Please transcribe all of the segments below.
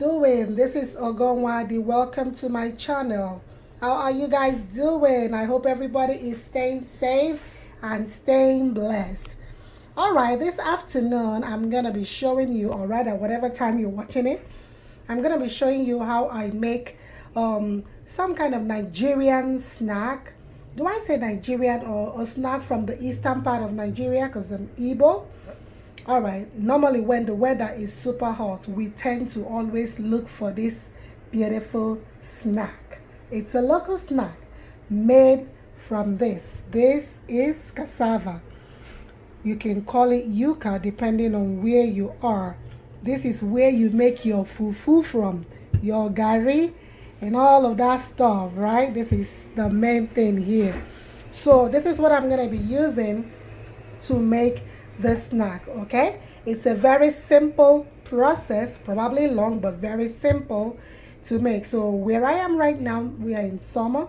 doing? This is Ogonwadi. Welcome to my channel. How are you guys doing? I hope everybody is staying safe and staying blessed. All right, this afternoon I'm gonna be showing you, or rather whatever time you're watching it, I'm gonna be showing you how I make some kind of Nigerian snack. Do I say Nigerian or a snack from the eastern part of Nigeria because I'm Igbo? All right, normally when the weather is super hot, we tend to always look for this beautiful snack. It's a local snack made from this. This is cassava. You can call it Yuca depending on where you are. This is where you make your fufu from, your gari and all of that stuff, right? This is the main thing here. So this is what I'm going to be using to make the snack. Okay, it's a very simple process, probably long but very simple to make. So where I am right now, we are in summer.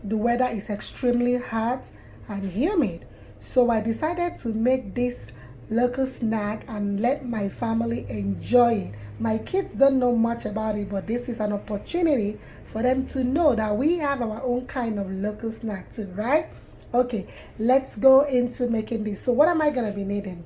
The weather is extremely hot and humid, so I decided to make this local snack and let my family enjoy it. My kids don't know much about it, but this is an opportunity for them to know that we have our own kind of local snack too, right? Okay, let's go into making this. So what am I going to be needing?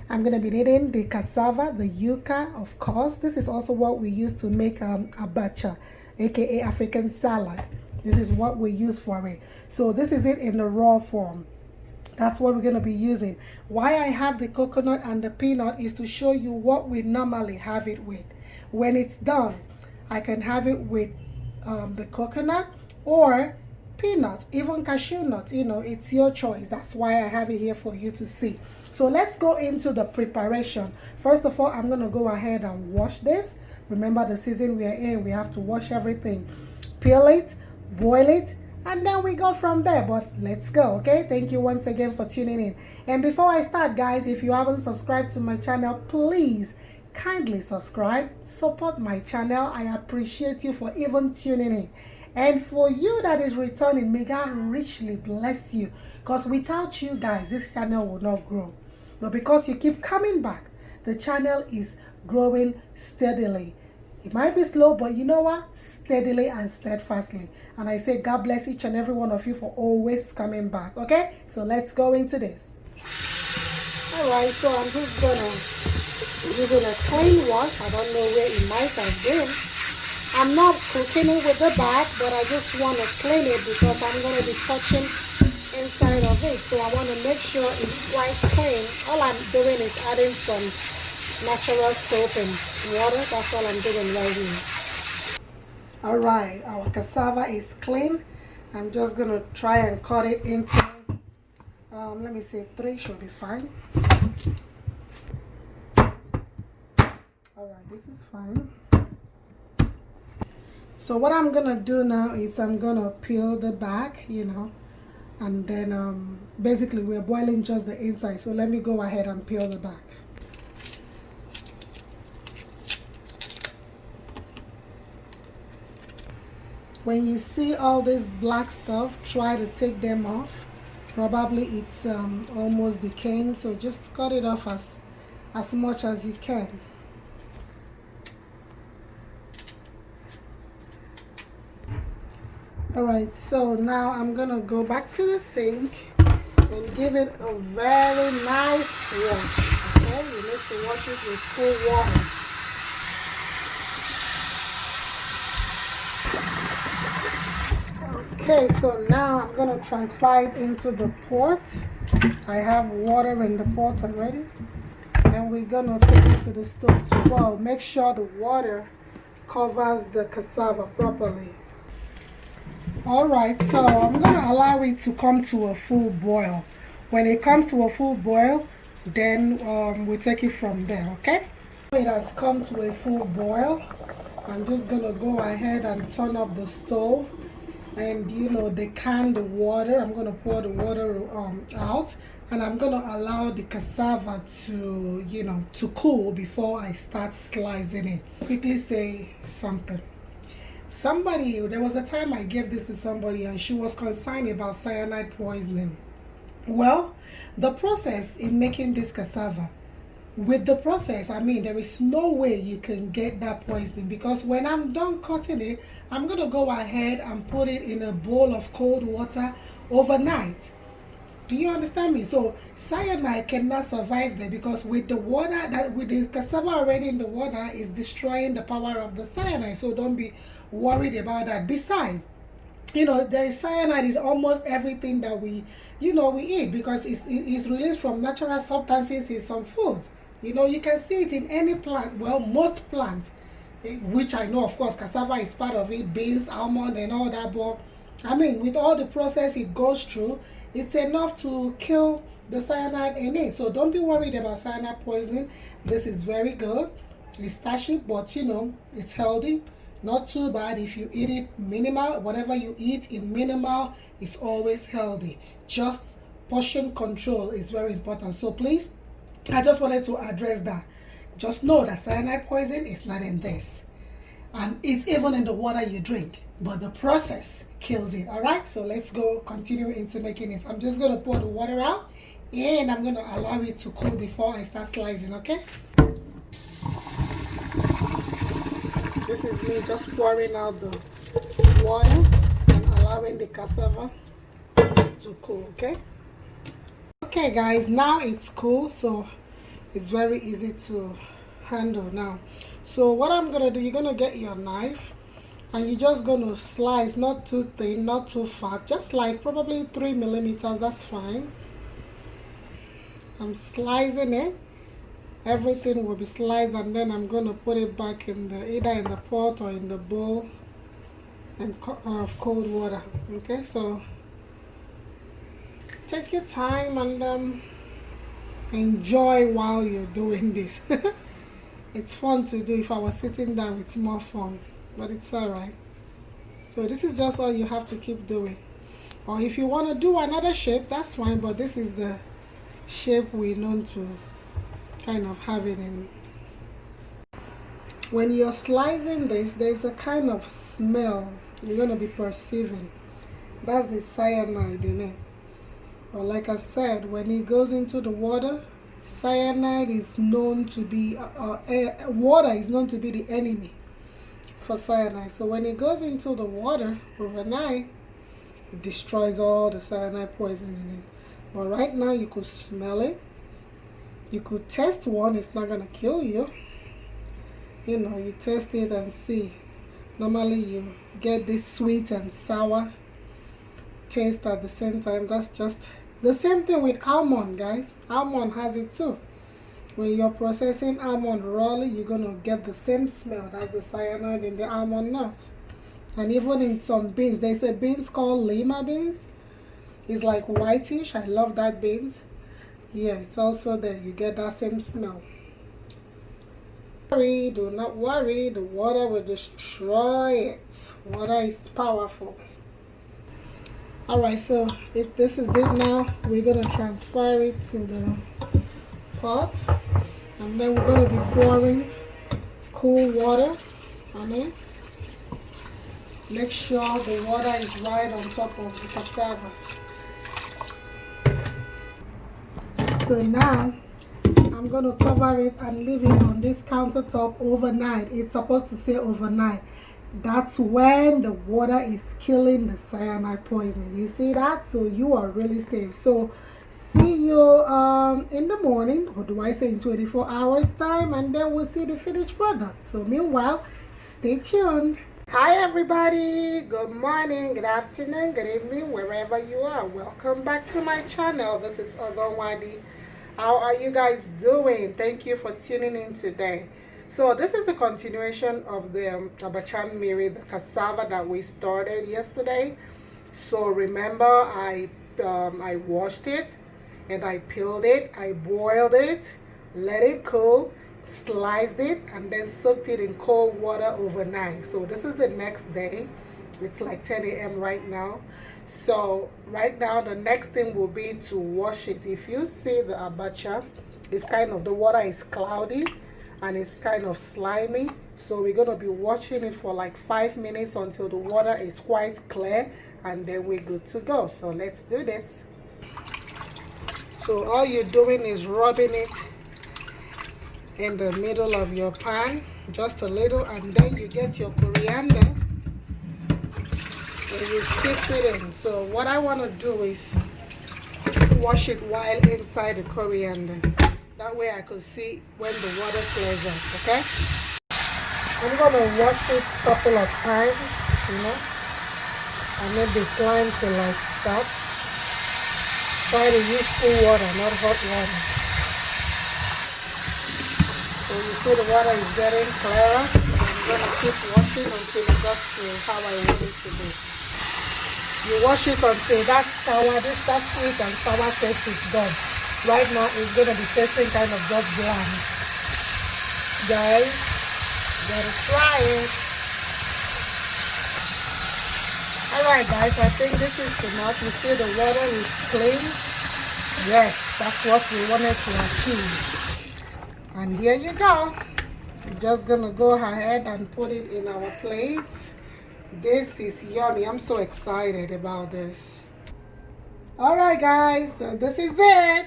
I'm going to be needing the cassava, the yuca, of course. This is also what we use to make abacha, aka African salad. This is what we use for it. So this is it in the raw form. That's what we're going to be using. Why I have the coconut and the peanut is to show you what we normally have it with. When it's done, I can have it with the coconut or peanuts, even cashew nuts. You know, it's your choice. That's why I have it here for you to see. So let's go into the preparation. First of all, I'm going to go ahead and wash this. Remember the season we are in, we have to wash everything. Peel it, boil it, and then we go from there. But let's go. Okay, thank you once again for tuning in. And before I start, guys, if you haven't subscribed to my channel, please kindly subscribe, support my channel. I appreciate you for even tuning in. And for you that is returning, may God richly bless you, because without you guys, this channel will not grow. But because you keep coming back, the channel is growing steadily. It might be slow, but you know what? Steadily and steadfastly. And I say God bless each and every one of you for always coming back. Okay? So let's go into this. Alright, so I'm just gonna give it a clean wash. I don't know where it might have been. I'm not cooking it with the bag, but I just want to clean it because I'm going to be touching inside of it. So I want to make sure it's quite clean. All I'm doing is adding some natural soap and water. That's all I'm doing right here. All right, our cassava is clean. I'm just going to try and cut it into, let me say 3 should be fine. All right, this is fine. So what I'm gonna do now is I'm gonna peel the back, you know, and then basically we're boiling just the inside. So let me go ahead and peel the back. When you see all this black stuff, try to take them off. Probably it's almost decaying, so just cut it off as much as you can. Alright, so now I'm gonna go back to the sink and give it a very nice wash. Okay, you need to wash it with cool water. Okay, so now I'm gonna transfer it into the pot. I have water in the pot already, and we're gonna take it to the stove to boil. Make sure the water covers the cassava properly. Alright, so I'm going to allow it to come to a full boil. When it comes to a full boil, then we take it from there, okay? It has come to a full boil. I'm just going to go ahead and turn up the stove and, you know, decant the water. I'm going to pour the water out, and I'm going to allow the cassava to, you know, to cool before I start slicing it. Quickly say something. There was a time I gave this to somebody and she was concerned about cyanide poisoning. Well, the process in making this cassava with the process, I mean, there is no way you can get that poisoning, because when I'm done cutting it, I'm going to go ahead and put it in a bowl of cold water overnight. Do you understand me? So cyanide cannot survive there, because with the water, that with the cassava already in the water, is destroying the power of the cyanide. So don't be worried about that. Besides, there is cyanide in almost everything that we eat, because it's released from natural substances in some foods. You can see it in any plant, well, most plants, which I know, of course, cassava is part of it, beans, almond, and all that. But I mean, with all the process it goes through, it's enough to kill the cyanide in it. So don't be worried about cyanide poisoning. This is very good. It's starchy, but it's healthy. Not too bad if you eat it minimal. Whatever you eat in minimal is always healthy. Just portion control is very important. So please, I just wanted to address that. Just know that cyanide poison is not in this. And it's even in the water you drink. But the process kills it. Alright? So let's go continue into making this. I'm just going to pour the water out. And I'm going to allow it to cool before I start slicing. Okay? This is me just pouring out the water and allowing the cassava to cool, okay? Okay guys, now it's cool, so it's very easy to handle now. So what I'm gonna do, you're gonna get your knife and you're just gonna slice, not too thin, not too fat, just like probably 3 millimeters, that's fine. I'm slicing it. Everything will be sliced, and then I'm going to put it back in either in the pot or in the bowl of cold water. Okay, so take your time and enjoy while you're doing this. It's fun to do. If I was sitting down, it's more fun, but it's alright. So this is just all you have to keep doing. Or if you want to do another shape, that's fine, but this is the shape we're known to kind of have it in. When you're slicing this, there's a kind of smell you're going to be perceiving. That's the cyanide in it. But like I said, when it goes into the water, cyanide is known to be water is known to be the enemy for cyanide. So when it goes into the water overnight, it destroys all the cyanide poison in it. But right now you could smell it. You could test one, it's not gonna kill you. You test it and see. Normally you get this sweet and sour taste at the same time. That's just the same thing with almond, guys. Almond has it too. When you're processing almond rawly, you're gonna get the same smell. That's the cyanide in the almond nut. And even in some beans, there's a beans called lima beans. It's like whitish. I love that beans. Yeah, it's also there. You get that same smell. Do not worry. The water will destroy it. Water is powerful. Alright, so if this is it now, we're going to transfer it to the pot. And then we're going to be pouring cool water on it. Make sure the water is right on top of the cassava. So now I'm going to cover it and leave it on this countertop overnight. It's supposed to say overnight. That's when the water is killing the cyanide poisoning. You see that? So you are really safe. So see you in the morning, or do I say in 24 hours time, and then we'll see the finished product. So meanwhile, stay tuned. Hi everybody, good morning, good afternoon, good evening, wherever you are. Welcome back to my channel. This is Ogonwadi. How are you guys doing? Thank you for tuning in today. So this is the continuation of the Abacha Nmiri, the cassava that we started yesterday. So remember, I washed it and I peeled it, I boiled it, let it cool, sliced it, and then soaked it in cold water overnight. So this is the next day. It's like 10 a.m. right now. So right now the next thing will be to wash it. If you see the abacha, it's kind of, the water is cloudy and it's kind of slimy. So we're going to be washing it for like 5 minutes until the water is quite clear, and then we're good to go. So let's do this. So all you're doing is rubbing it in the middle of your pan, just a little, and then you get your coriander and you sift it in. So what I want to do is wash it while inside the coriander. That way I could see when the water clears up, okay? I'm going to wash it a couple of times, you know, and let the slime to like stop. Try to use cool water, not hot water. So you see the water is getting clearer. I'm going to keep washing until it gets to how I want it to be. You wash it until that sweet and sour taste is gone. Right now it's going to be tasting kind of just bland. Guys, gotta try it. Alright guys, I think this is enough. You see the water is clean. Yes, that's what we wanted to achieve. And here you go. I'm just gonna go ahead and put it in our plates. This is yummy. I'm so excited about this. Alright guys, so this is it.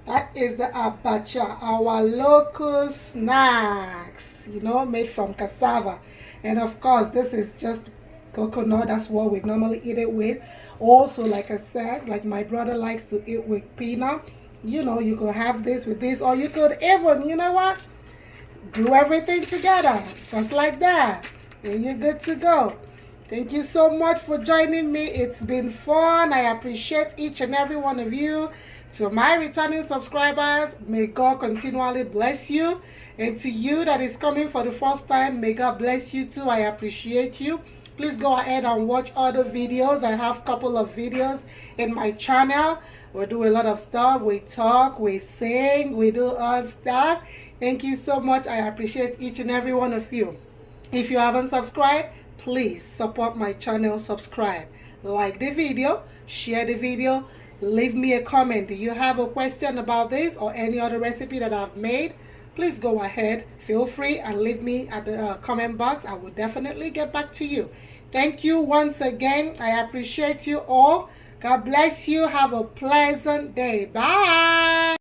That is the abacha, our local snacks, you know, made from cassava. And of course, this is just coconut. That's what we normally eat it with. Also, like I said, like my brother likes to eat with peanut. You know, you could have this with this, or you could even, you know what, do everything together, just like that. And you're good to go. Thank you so much for joining me. It's been fun. I appreciate each and every one of you. To my returning subscribers, may God continually bless you. And to you that is coming for the first time, may God bless you too. I appreciate you. Please go ahead and watch other videos. I have a couple of videos in my channel. We do a lot of stuff. We talk, we sing, we do all stuff. Thank you so much. I appreciate each and every one of you. If you haven't subscribed, please support my channel. Subscribe, like the video, share the video, leave me a comment. Do you have a question about this or any other recipe that I've made? Please go ahead, feel free and leave me at the comment box. I will definitely get back to you. Thank you once again. I appreciate you all. God bless you. Have a pleasant day. Bye.